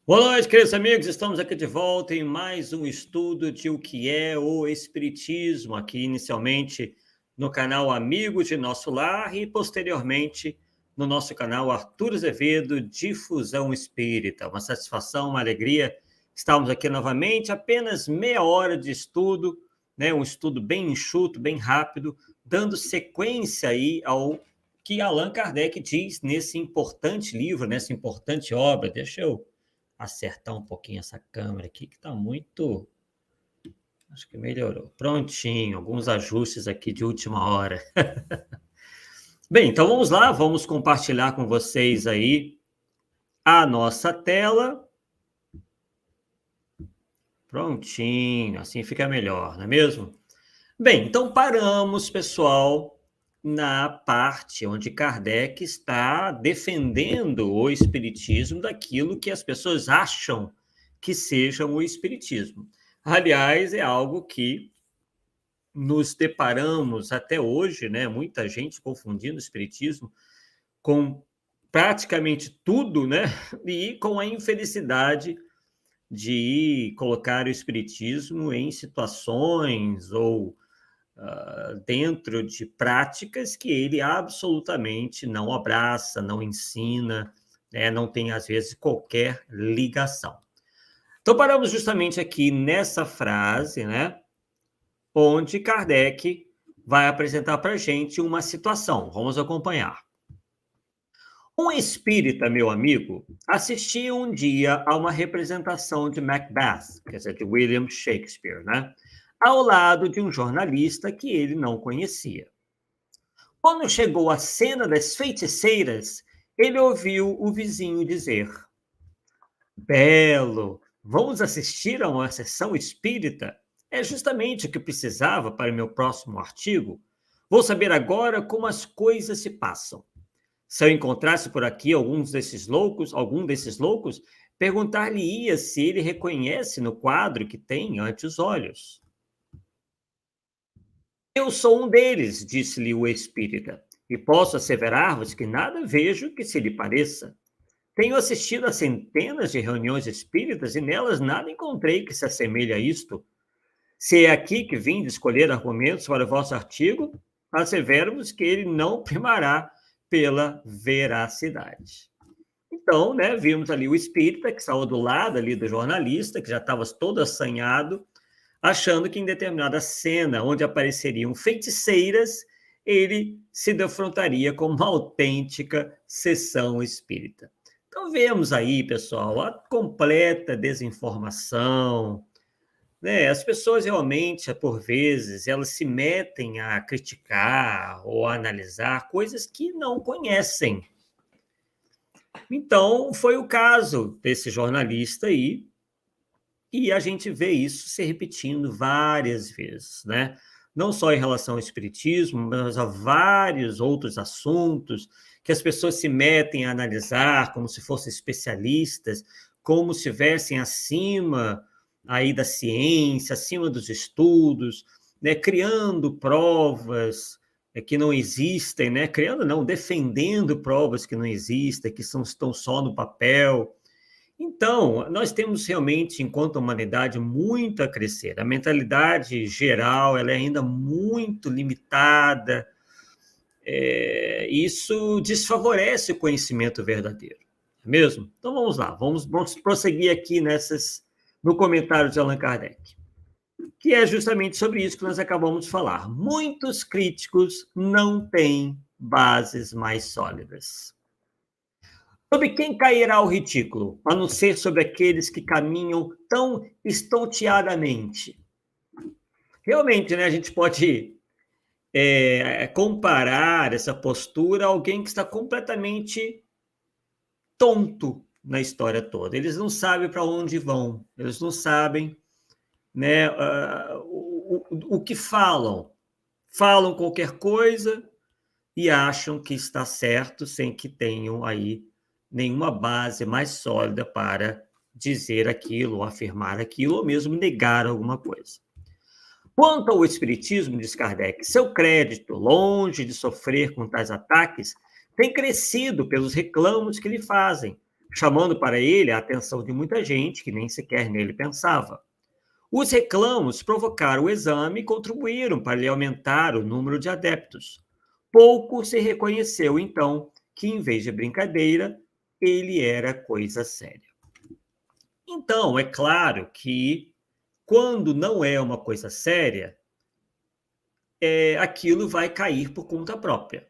Boa noite, queridos amigos. Estamos aqui de volta em mais um estudo de o que é o Espiritismo, aqui inicialmente no canal Amigos de Nosso Lar e posteriormente no nosso canal Arthur Azevedo, Difusão Espírita. Uma satisfação, uma alegria. Estamos aqui novamente, apenas meia hora de estudo, né? Um estudo bem enxuto, bem rápido, dando sequência aí ao que Allan Kardec diz nesse importante livro, nessa importante obra. Deixa eu acertar um pouquinho essa câmera aqui, que está muito... Acho que melhorou. Prontinho, alguns ajustes aqui de última hora. Bem, então vamos lá, vamos compartilhar com vocês aí a nossa tela. Prontinho, assim fica melhor, não é mesmo? Bem, então paramos, pessoal, na parte onde Kardec está defendendo o espiritismo daquilo que as pessoas acham que seja o espiritismo. Aliás, é algo que nos deparamos até hoje, né? Muita gente confundindo o espiritismo com praticamente tudo, né? E com a infelicidade de colocar o espiritismo em situações ou dentro de práticas que ele absolutamente não abraça, não ensina, né? Não tem, às vezes, qualquer ligação. Então, paramos justamente aqui nessa frase, né? Onde Kardec vai apresentar para a gente uma situação. Vamos acompanhar. Um espírita, meu amigo, assistia um dia a uma representação de Macbeth, quer dizer, de William Shakespeare, né? Ao lado de um jornalista que ele não conhecia. Quando chegou à cena das feiticeiras, ele ouviu o vizinho dizer: Belo, vamos assistir a uma sessão espírita? É justamente o que precisava para o meu próximo artigo. Vou saber agora como as coisas se passam. Se eu encontrasse por aqui algum desses loucos, perguntar-lhe-ia se ele reconhece no quadro que tem ante os olhos. Eu sou um deles, disse-lhe o espírita, e posso asseverar-vos que nada vejo que se lhe pareça. Tenho assistido a centenas de reuniões espíritas e nelas nada encontrei que se assemelhe a isto. Se é aqui que vim de escolher argumentos para o vosso artigo, assevero-vos que ele não primará pela veracidade. Então, né, vimos ali o espírita que saiu do lado ali do jornalista, que já estava todo assanhado, achando que em determinada cena onde apareceriam feiticeiras, ele se defrontaria com uma autêntica sessão espírita. Então, vemos aí, pessoal, a completa desinformação, né? As pessoas realmente, por vezes, elas se metem a criticar ou a analisar coisas que não conhecem. Então, foi o caso desse jornalista aí, e a gente vê isso se repetindo várias vezes, né? Não só em relação ao espiritismo, mas a vários outros assuntos que as pessoas se metem a analisar como se fossem especialistas, como se estivessem acima aí da ciência, acima dos estudos, né? Criando provas que não existem, né? Criando não, defendendo provas que não existem, que estão só no papel. Então, nós temos realmente, enquanto humanidade, muito a crescer. A mentalidade geral ela é ainda muito limitada. Isso desfavorece o conhecimento verdadeiro, não é mesmo? Então, vamos lá, vamos prosseguir aqui no comentário de Allan Kardec, que é justamente sobre isso que nós acabamos de falar. Muitos críticos não têm bases mais sólidas. Sobre quem cairá o ridículo, a não ser sobre aqueles que caminham tão estonteadamente? Realmente, né, a gente pode comparar essa postura a alguém que está completamente tonto na história toda. Eles não sabem para onde vão, eles não sabem, né, o que falam. Falam qualquer coisa e acham que está certo sem que tenham aí nenhuma base mais sólida para dizer aquilo, ou afirmar aquilo, ou mesmo negar alguma coisa. Quanto ao espiritismo, diz Kardec, seu crédito, longe de sofrer com tais ataques, tem crescido pelos reclamos que lhe fazem, chamando para ele a atenção de muita gente que nem sequer nele pensava. Os reclamos provocaram o exame e contribuíram para ele aumentar o número de adeptos. Pouco se reconheceu, então, que, em vez de brincadeira, ele era coisa séria. Então, é claro que, quando não é uma coisa séria, aquilo vai cair por conta própria.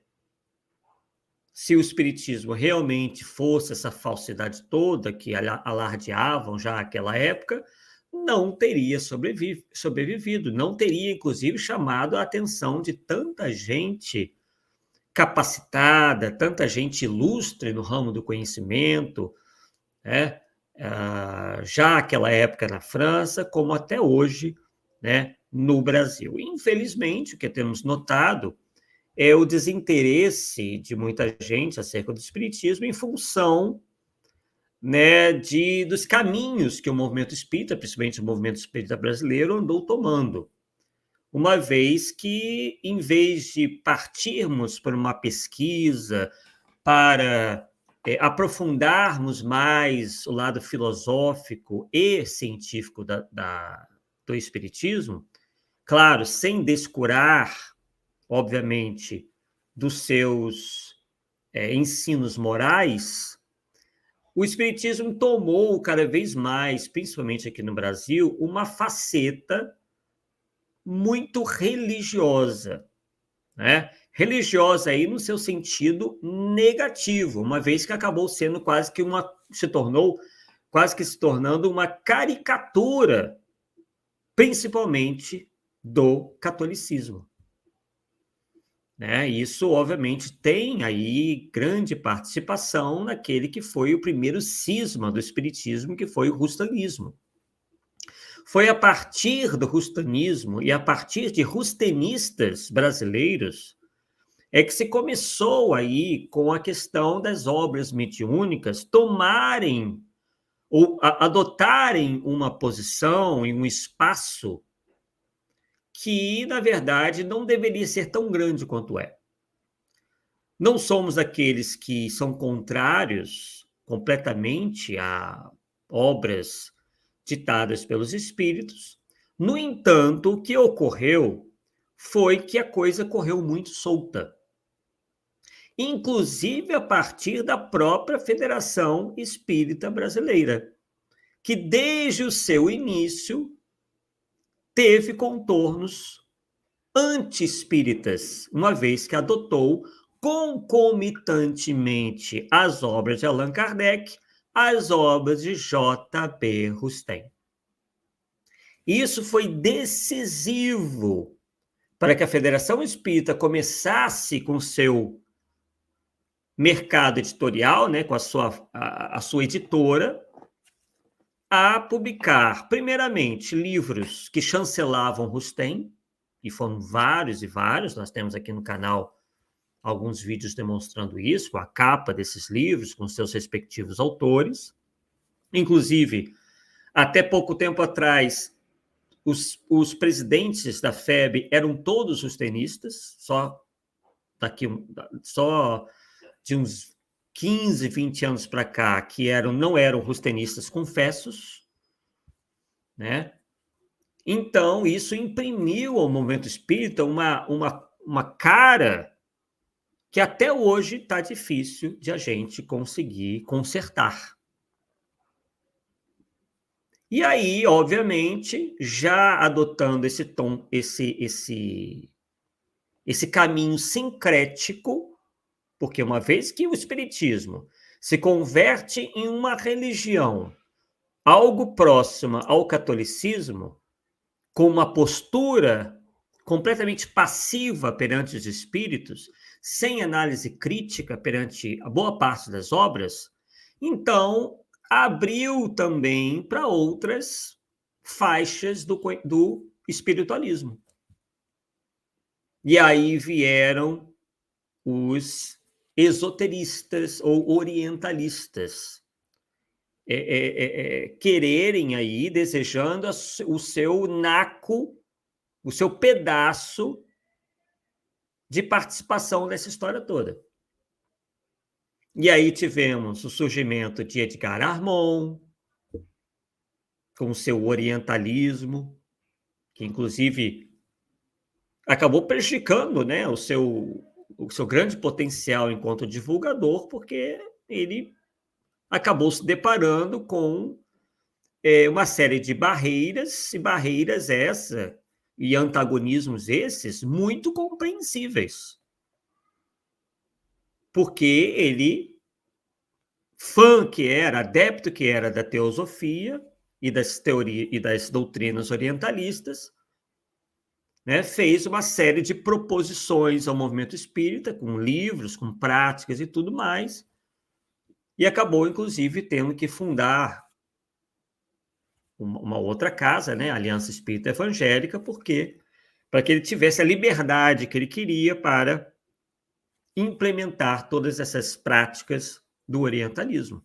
Se o espiritismo realmente fosse essa falsidade toda que alardeavam já naquela época, não teria sobrevivido, não teria, inclusive, chamado a atenção de tanta gente capacitada, tanta gente ilustre no ramo do conhecimento, né? Já naquela época na França, como até hoje, né, no Brasil. Infelizmente, o que temos notado é o desinteresse de muita gente acerca do espiritismo em função, né, dos caminhos que o movimento espírita, principalmente o movimento espírita brasileiro, andou tomando. Uma vez que, em vez de partirmos para uma pesquisa, para aprofundarmos mais o lado filosófico e científico do espiritismo, claro, sem descurar, obviamente, dos seus ensinos morais, o espiritismo tomou cada vez mais, principalmente aqui no Brasil, uma faceta muito religiosa, né? Religiosa aí no seu sentido negativo, uma vez que acabou sendo se tornando uma caricatura, principalmente do catolicismo. Né? Isso, obviamente, tem aí grande participação naquele que foi o primeiro cisma do espiritismo, que foi o rustanismo. Foi a partir do rustanismo e a partir de rustenistas brasileiros que se começou aí com a questão das obras mediúnicas tomarem ou adotarem uma posição em um espaço que, na verdade, não deveria ser tão grande quanto é. Não somos aqueles que são contrários completamente a obras ditadas pelos espíritos. No entanto, o que ocorreu foi que a coisa correu muito solta. Inclusive a partir da própria Federação Espírita Brasileira, que desde o seu início teve contornos anti-espíritas, uma vez que adotou concomitantemente às obras de Allan Kardec, as obras de J.B. Rustem. Isso foi decisivo para que a Federação Espírita começasse com seu mercado editorial, né, com a sua editora, a publicar, primeiramente, livros que chancelavam Rustem, e foram vários e vários, nós temos aqui no canal alguns vídeos demonstrando isso, a capa desses livros, com seus respectivos autores. Inclusive, até pouco tempo atrás, os presidentes da FEB eram todos rustenistas, só de uns 15, 20 anos para cá, que não eram rustenistas confessos, né? Então, isso imprimiu ao movimento espírita uma cara que até hoje está difícil de a gente conseguir consertar. E aí, obviamente, já adotando esse tom, esse caminho sincrético, porque uma vez que o espiritismo se converte em uma religião, algo próxima ao catolicismo, com uma postura completamente passiva perante os espíritos, sem análise crítica perante a boa parte das obras, então abriu também para outras faixas do espiritualismo. E aí vieram os esoteristas ou orientalistas, quererem aí, desejando o seu naco, o seu pedaço de participação nessa história toda. E aí tivemos o surgimento de Edgar Armond, com o seu orientalismo, que inclusive acabou prejudicando, né, o seu grande potencial enquanto divulgador, porque ele acabou se deparando com uma série de barreiras, e barreiras essa, e antagonismos esses, muito compreensíveis. Porque ele, fã que era, adepto que era da teosofia e das teorias e das doutrinas orientalistas, né, fez uma série de proposições ao movimento espírita, com livros, com práticas e tudo mais, e acabou, inclusive, tendo que fundar uma outra casa, né, a Aliança Espírita Evangélica, porque para que ele tivesse a liberdade que ele queria para implementar todas essas práticas do orientalismo.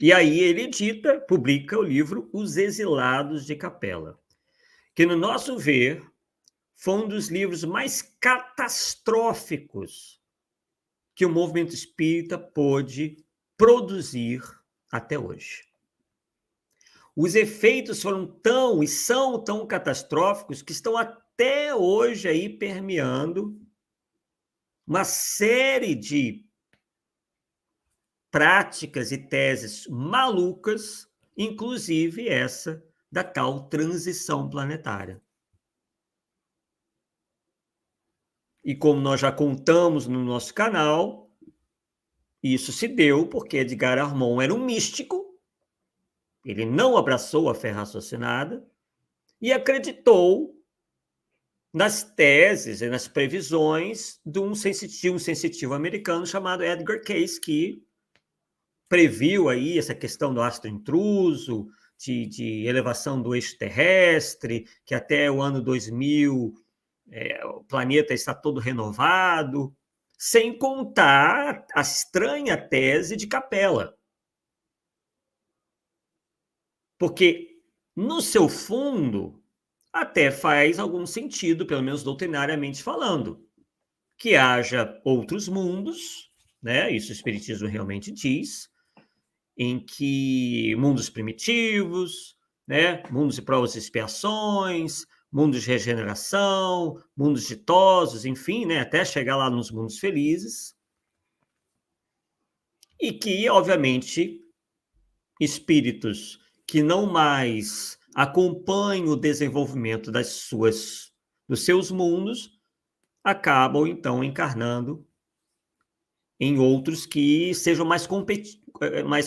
E aí ele edita, publica o livro Os Exilados de Capela, que, no nosso ver, foi um dos livros mais catastróficos que o movimento espírita pôde produzir até hoje. Os efeitos foram tão e são tão catastróficos que estão até hoje aí permeando uma série de práticas e teses malucas, inclusive essa da tal transição planetária. E como nós já contamos no nosso canal, isso se deu porque Edgar Armond era um místico, ele não abraçou a fé raciocinada e acreditou nas teses e nas previsões de um sensitivo americano chamado Edgar Cayce, que previu aí essa questão do astro intruso, de elevação do eixo terrestre, que até o ano 2000 o planeta está todo renovado, sem contar a estranha tese de Capela. Porque, no seu fundo, até faz algum sentido, pelo menos doutrinariamente falando, que haja outros mundos, né? Isso o Espiritismo realmente diz, em que mundos primitivos, né? Mundos de provas e expiações, mundos de regeneração, mundos ditosos, enfim, né? Até chegar lá nos mundos felizes. E que, obviamente, espíritos que não mais acompanham o desenvolvimento dos seus mundos acabam, então, encarnando em outros que sejam mais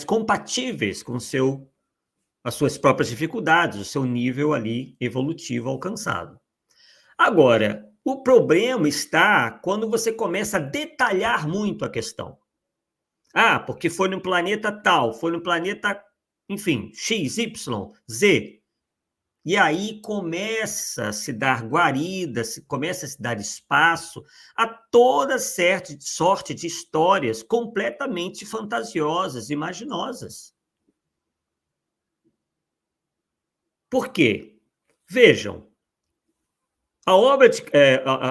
compatíveis com as suas próprias dificuldades, o seu nível ali evolutivo alcançado. Agora, o problema está quando você começa a detalhar muito a questão. Ah, porque foi no planeta tal, foi no planeta, enfim, X, Y, Z. E aí começa a se dar guarida, começa a se dar espaço a toda sorte de histórias completamente fantasiosas, imaginosas. Por quê? Vejam, a obra de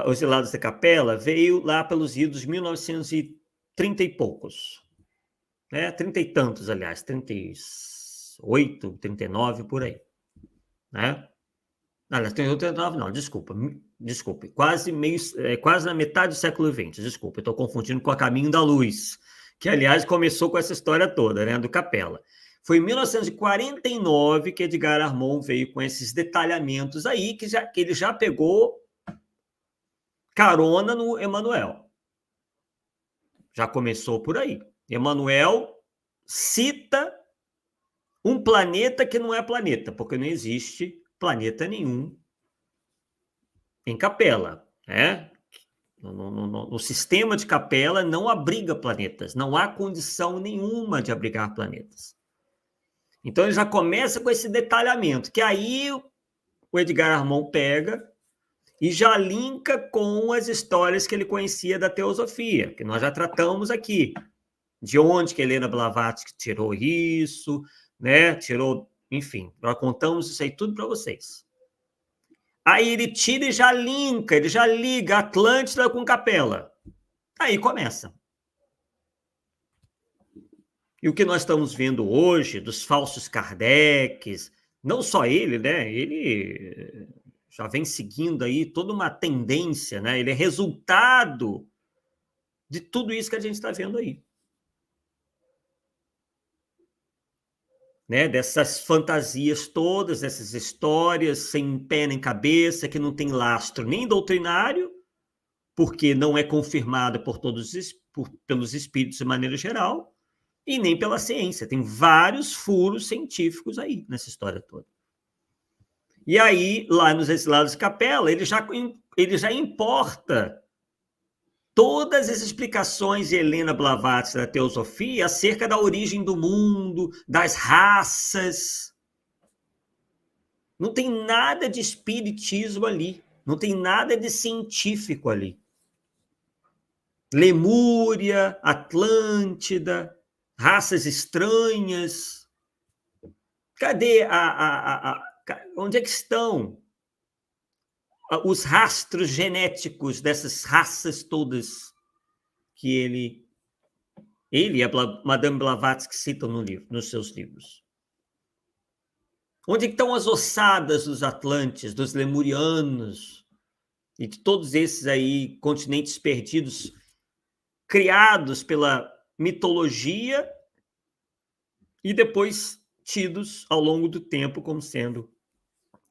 Os Exilados da Capela veio lá pelos idos de 1930 e poucos. Né? 30 e tantos, aliás, 38, 39, por aí. Né? Aliás, 39 não, desculpe, quase na metade do século XX, desculpe, estou confundindo com A Caminho da Luz, que, aliás, começou com essa história toda, né, do Capela. Foi em 1949 que Edgar Armond veio com esses detalhamentos aí, que ele já pegou carona no Emmanuel. Já começou por aí. Emmanuel cita um planeta que não é planeta, porque não existe planeta nenhum em Capela, né? No sistema de Capela não abriga planetas, não há condição nenhuma de abrigar planetas. Então ele já começa com esse detalhamento, que aí o Edgar Armond pega e já linka com as histórias que ele conhecia da teosofia, que nós já tratamos aqui. De onde que Helena Blavatsky tirou isso, né? Enfim, nós contamos isso aí tudo para vocês. Aí ele tira e já linka, ele já liga Atlântida com Capela. Aí começa. E o que nós estamos vendo hoje dos falsos Kardec's, não só ele, né? Ele já vem seguindo aí toda uma tendência, né? Ele é resultado de tudo isso que a gente está vendo aí. Né? Dessas fantasias todas, dessas histórias sem pé nem cabeça, que não tem lastro nem doutrinário, porque não é confirmada por pelos espíritos de maneira geral, e nem pela ciência. Tem vários furos científicos aí nessa história toda. E aí, lá nos Exilados de Capela, ele já importa todas as explicações de Helena Blavatsky da teosofia acerca da origem do mundo, das raças. Não tem nada de espiritismo ali, não tem nada de científico ali. Lemúria, Atlântida, raças estranhas. Cadê onde é que estão os rastros genéticos dessas raças todas que ele e a Madame Blavatsky citam nos seus livros? Onde estão as ossadas dos Atlantes, dos Lemurianos e de todos esses aí continentes perdidos, criados pela mitologia e depois tidos ao longo do tempo como sendo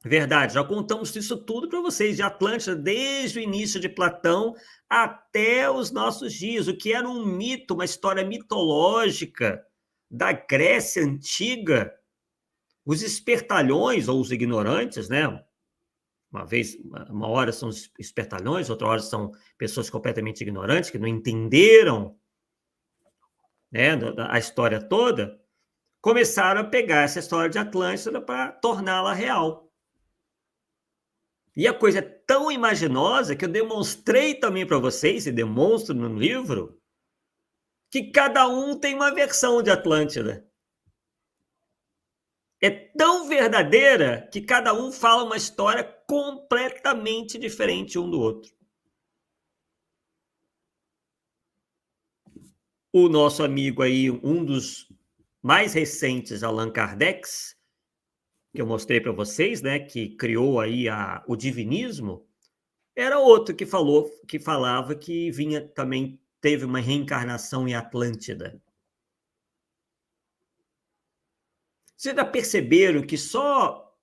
verdade? Já contamos isso tudo para vocês, de Atlântida, desde o início de Platão até os nossos dias, o que era um mito, uma história mitológica da Grécia Antiga. Os espertalhões, ou os ignorantes, né? Uma hora são os espertalhões, outra hora são pessoas completamente ignorantes, que não entenderam, né, a história toda, começaram a pegar essa história de Atlântida para torná-la real. E a coisa é tão imaginosa que eu demonstrei também para vocês, e demonstro no livro, que cada um tem uma versão de Atlântida. É tão verdadeira que cada um fala uma história completamente diferente um do outro. O nosso amigo aí, um dos mais recentes, Allan Kardec, que eu mostrei para vocês, né, que criou aí o divinismo, era outro que falava que vinha também, teve uma reencarnação em Atlântida. Vocês já perceberam que só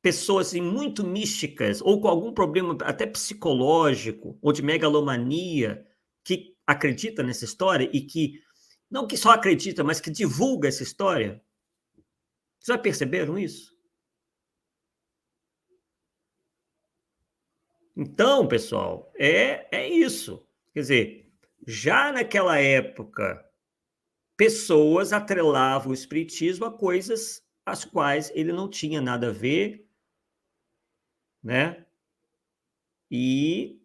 pessoas assim, muito místicas ou com algum problema até psicológico ou de megalomania que acredita nessa história e que, não que só acredita, mas que divulga essa história? Vocês já perceberam isso? Então, pessoal, é isso. Quer dizer, já naquela época, pessoas atrelavam o espiritismo a coisas às quais ele não tinha nada a ver, né? E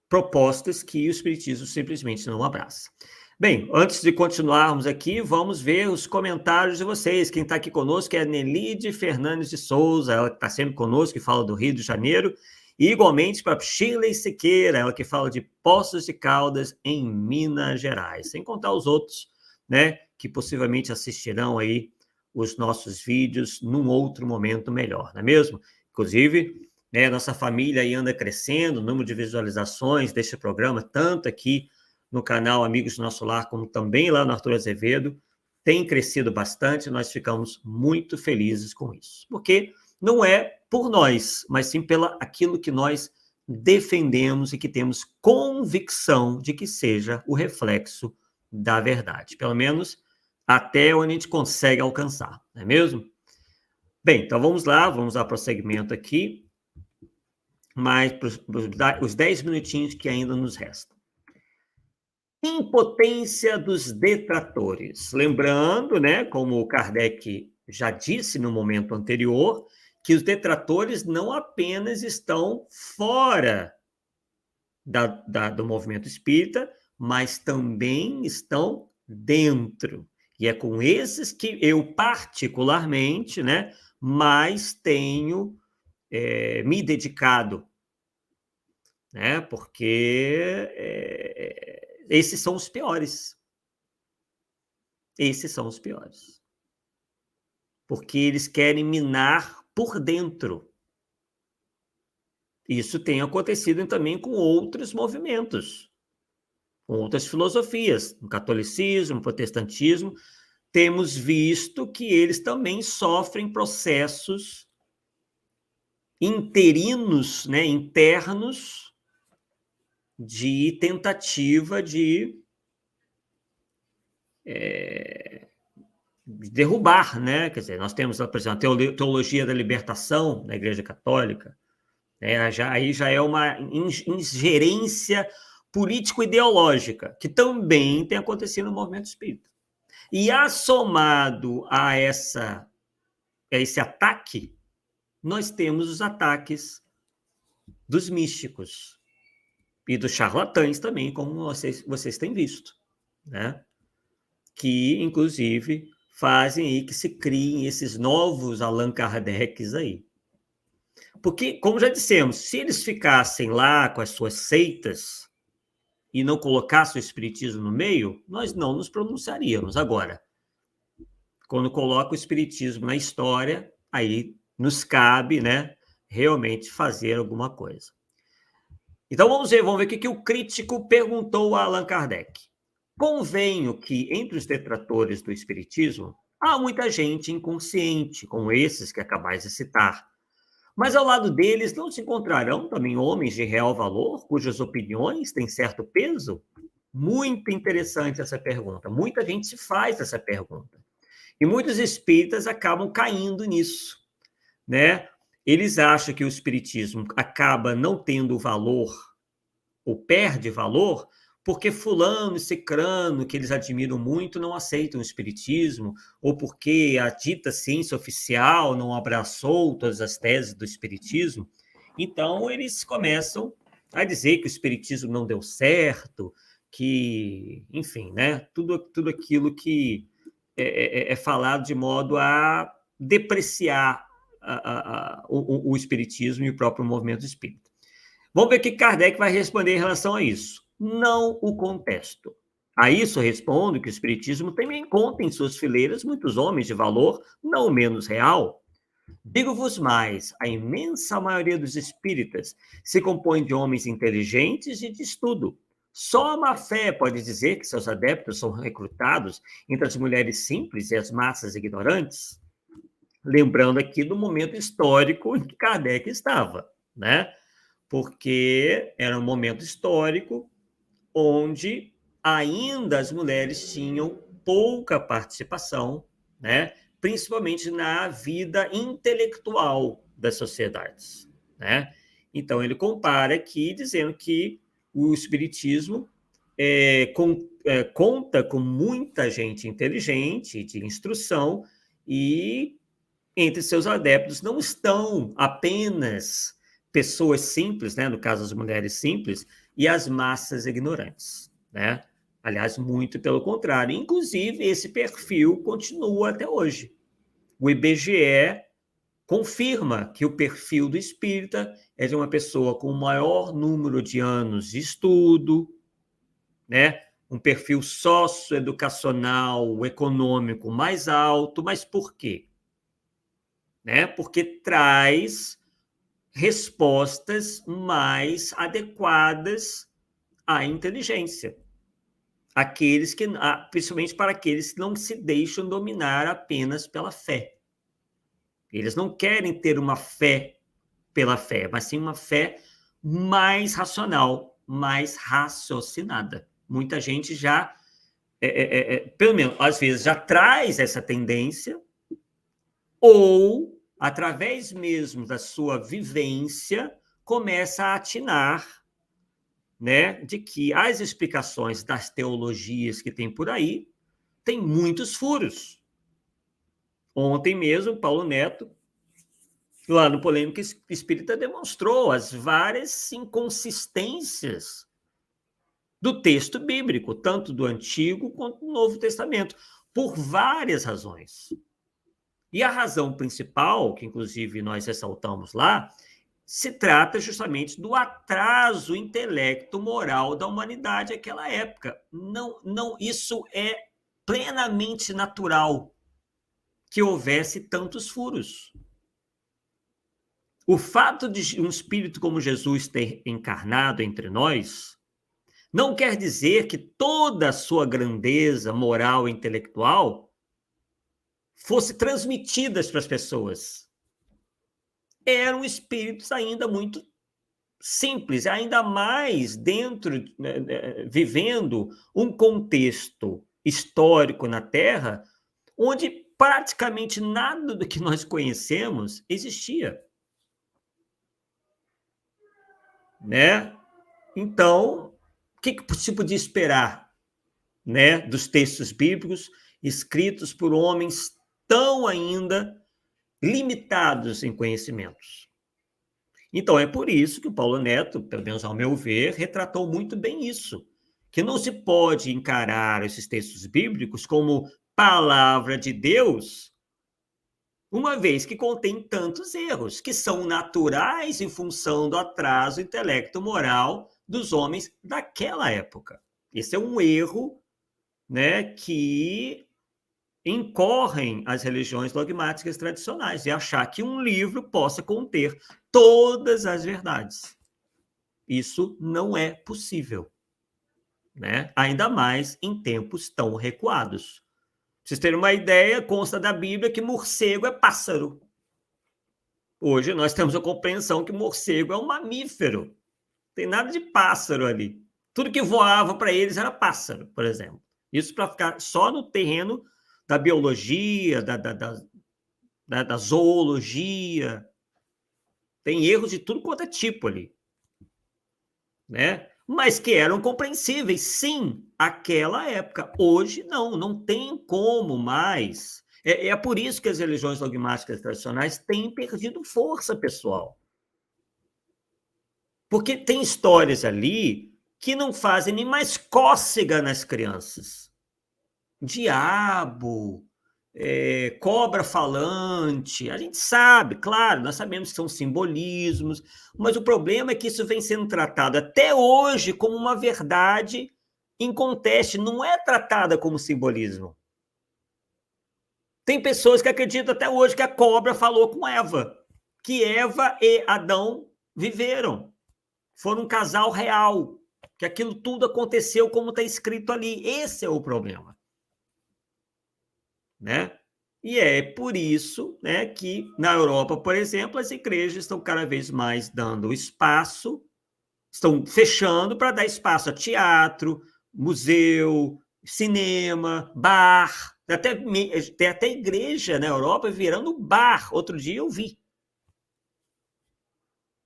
propostas que o espiritismo simplesmente não abraça. Bem, antes de continuarmos aqui, vamos ver os comentários de vocês. Quem está aqui conosco é a Nelide Fernandes de Souza, ela que está sempre conosco, que fala do Rio de Janeiro, e igualmente para Shirley Siqueira, ela que fala de Poços de Caldas, em Minas Gerais, sem contar os outros, né, que possivelmente assistirão aí os nossos vídeos num outro momento melhor, não é mesmo? Inclusive, né, nossa família aí anda crescendo, o número de visualizações deste programa, tanto aqui no canal Amigos do Nosso Lar, como também lá no Arthur Azevedo, tem crescido bastante, nós ficamos muito felizes com isso. Porque não é por nós, mas sim pela aquilo que nós defendemos e que temos convicção de que seja o reflexo da verdade. Pelo menos até onde a gente consegue alcançar, não é mesmo? Bem, então vamos lá, vamos dar prosseguimento aqui, mas os 10 minutinhos que ainda nos restam. Impotência dos detratores. Lembrando, né, como o Kardec já disse no momento anterior, que os detratores não apenas estão fora do movimento espírita, mas também estão dentro. E é com esses que eu, particularmente, né, mais tenho me dedicado, né, porque esses são os piores. Esses são os piores. Porque eles querem minar por dentro. Isso tem acontecido também com outros movimentos, com outras filosofias, no catolicismo, no protestantismo. Temos visto que eles também sofrem processos interinos, né, internos, de tentativa de derrubar, né? Quer dizer, nós temos, por exemplo, a teologia da libertação na Igreja Católica, né? Aí já é uma ingerência político-ideológica, que também tem acontecido no movimento espírita. E assomado a esse ataque, nós temos os ataques dos místicos e dos charlatães também, como vocês têm visto, né? Que, inclusive, fazem aí que se criem esses novos Allan Kardec's aí. Porque, como já dissemos, se eles ficassem lá com as suas seitas e não colocassem o espiritismo no meio, nós não nos pronunciaríamos. Agora, quando coloca o espiritismo na história, aí nos cabe, né, realmente fazer alguma coisa. Então vamos ver o que o crítico perguntou a Allan Kardec. Convenho que entre os detratores do espiritismo há muita gente inconsciente, como esses que acabais de citar. Mas ao lado deles não se encontrarão também homens de real valor, cujas opiniões têm certo peso? Muito interessante essa pergunta. Muita gente se faz essa pergunta. E muitos espíritas acabam caindo nisso, né? Eles acham que o espiritismo acaba não tendo valor, ou perde valor, porque fulano e cicrano, que eles admiram muito, não aceitam o espiritismo, ou porque a dita ciência oficial não abraçou todas as teses do espiritismo. Então, eles começam a dizer que o espiritismo não deu certo, que, enfim, né, tudo aquilo que é falado de modo a depreciar o espiritismo e o próprio movimento espírita. Vamos ver o que Kardec vai responder em relação a isso. Não o contesto. A isso respondo que o espiritismo também conta em suas fileiras muitos homens de valor não menos real. Digo-vos mais, a imensa maioria dos espíritas se compõe de homens inteligentes e de estudo. Só a má-fé pode dizer que seus adeptos são recrutados entre as mulheres simples e as massas ignorantes. Lembrando aqui do momento histórico em que Kardec estava, né? Porque era um momento histórico onde ainda as mulheres tinham pouca participação, né? Principalmente na vida intelectual das sociedades, né? Então, ele compara aqui dizendo que o espiritismo conta com muita gente inteligente, de instrução, e entre seus adeptos não estão apenas pessoas simples, né? No caso, as mulheres simples, e as massas ignorantes, né? Aliás, muito pelo contrário. Inclusive, esse perfil continua até hoje. O IBGE confirma que o perfil do espírita é de uma pessoa com o maior número de anos de estudo, né? Um perfil socioeducacional, econômico mais alto. Mas por quê? Né? Porque traz respostas mais adequadas à inteligência. Principalmente para aqueles que não se deixam dominar apenas pela fé. Eles não querem ter uma fé pela fé, mas sim uma fé mais racional, mais raciocinada. Muita gente já, pelo menos, às vezes, já traz essa tendência, ou, através mesmo da sua vivência, começa a atinar, né, de que as explicações das teologias que tem por aí têm muitos furos. Ontem mesmo, Paulo Neto, lá no Polêmica Espírita, demonstrou as várias inconsistências do texto bíblico, tanto do Antigo quanto do Novo Testamento, por várias razões. E a razão principal, que inclusive nós ressaltamos lá, se trata justamente do atraso intelecto-moral da humanidade naquela época. Não, isso é plenamente natural que houvesse tantos furos. O fato de um espírito como Jesus ter encarnado entre nós não quer dizer que toda a sua grandeza moral e intelectual fosse transmitida para as pessoas. Eram espíritos ainda muito simples, ainda mais dentro, vivendo um contexto histórico na Terra, onde praticamente nada do que nós conhecemos existia. Né? Então, o que se podia esperar, né, dos textos bíblicos escritos por homens tão ainda limitados em conhecimentos? Então, é por isso que o Paulo Neto, pelo menos ao meu ver, retratou muito bem isso, que não se pode encarar esses textos bíblicos como palavra de Deus, uma vez que contém tantos erros, que são naturais em função do atraso intelecto-moral dos homens daquela época. Esse é um erro, né, que incorrem as religiões dogmáticas tradicionais, e achar que um livro possa conter todas as verdades. Isso não é possível, né? Ainda mais em tempos tão recuados. Pra vocês terem uma ideia, consta da Bíblia que morcego é pássaro. Hoje nós temos a compreensão que morcego é um mamífero. Não tem nada de pássaro ali. Tudo que voava para eles era pássaro, por exemplo. Isso para ficar só no terreno da biologia, da zoologia. Tem erros de tudo quanto é tipo ali, né? Mas que eram compreensíveis, sim, aquela época. Hoje, não tem como mais. É por isso que as religiões dogmáticas tradicionais têm perdido força, pessoal. Porque tem histórias ali que não fazem nem mais cócega nas crianças. Diabo, cobra falante, a gente sabe, claro, nós sabemos que são simbolismos, mas o problema é que isso vem sendo tratado até hoje como uma verdade inconteste, não é tratada como simbolismo. Tem pessoas que acreditam até hoje que a cobra falou com Eva, que Eva e Adão viveram, foram um casal real, que aquilo tudo aconteceu como está escrito ali. Esse é o problema. Né? E é por isso, né, que na Europa, por exemplo, as igrejas estão cada vez mais dando espaço, estão fechando para dar espaço a teatro, museu, cinema, bar. Tem até igreja na Europa virando bar. Outro dia eu vi.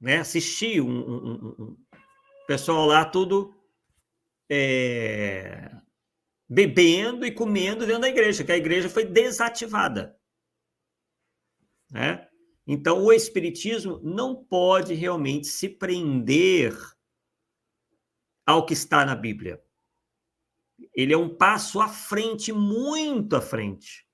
Né? Assisti um pessoal lá tudo bebendo e comendo dentro da igreja, que a igreja foi desativada. Né? Então, o espiritismo não pode realmente se prender ao que está na Bíblia. Ele é um passo à frente, muito à frente.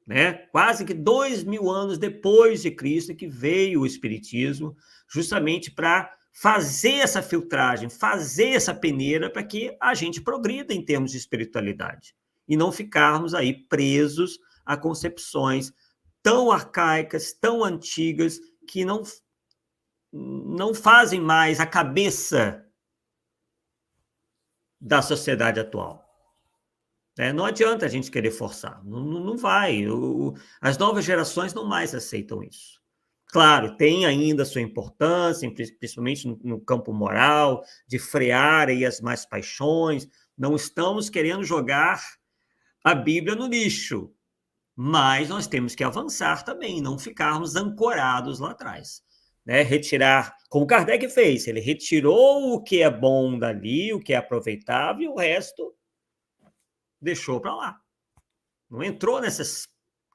Né? Quase que 2000 anos depois de Cristo que veio o espiritismo, justamente para fazer essa filtragem, fazer essa peneira para que a gente progrida em termos de espiritualidade e não ficarmos aí presos a concepções tão arcaicas, tão antigas, que não fazem mais a cabeça da sociedade atual. Não adianta a gente querer forçar, não vai. As novas gerações não mais aceitam isso. Claro, tem ainda a sua importância, principalmente no campo moral, de frear aí as más paixões. Não estamos querendo jogar a Bíblia no lixo, mas nós temos que avançar também, não ficarmos ancorados lá atrás. Né? Retirar, como Kardec fez, ele retirou o que é bom dali, o que é aproveitável, e o resto deixou para lá. Não entrou nessas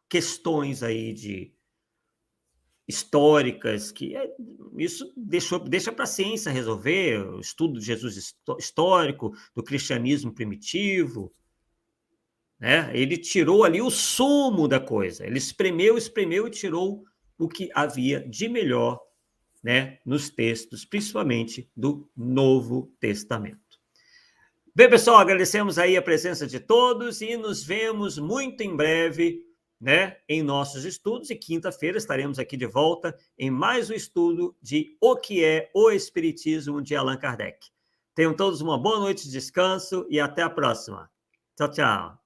questões aí de históricas, que isso deixa para a ciência resolver, o estudo de Jesus histórico, do cristianismo primitivo. Né? Ele tirou ali o sumo da coisa, ele espremeu e tirou o que havia de melhor, né, nos textos, principalmente do Novo Testamento. Bem, pessoal, agradecemos aí a presença de todos e nos vemos muito em breve, né, em nossos estudos. E quinta-feira estaremos aqui de volta em mais um estudo de O que é o Espiritismo de Allan Kardec. Tenham todos uma boa noite de descanso e até a próxima. Tchau, tchau.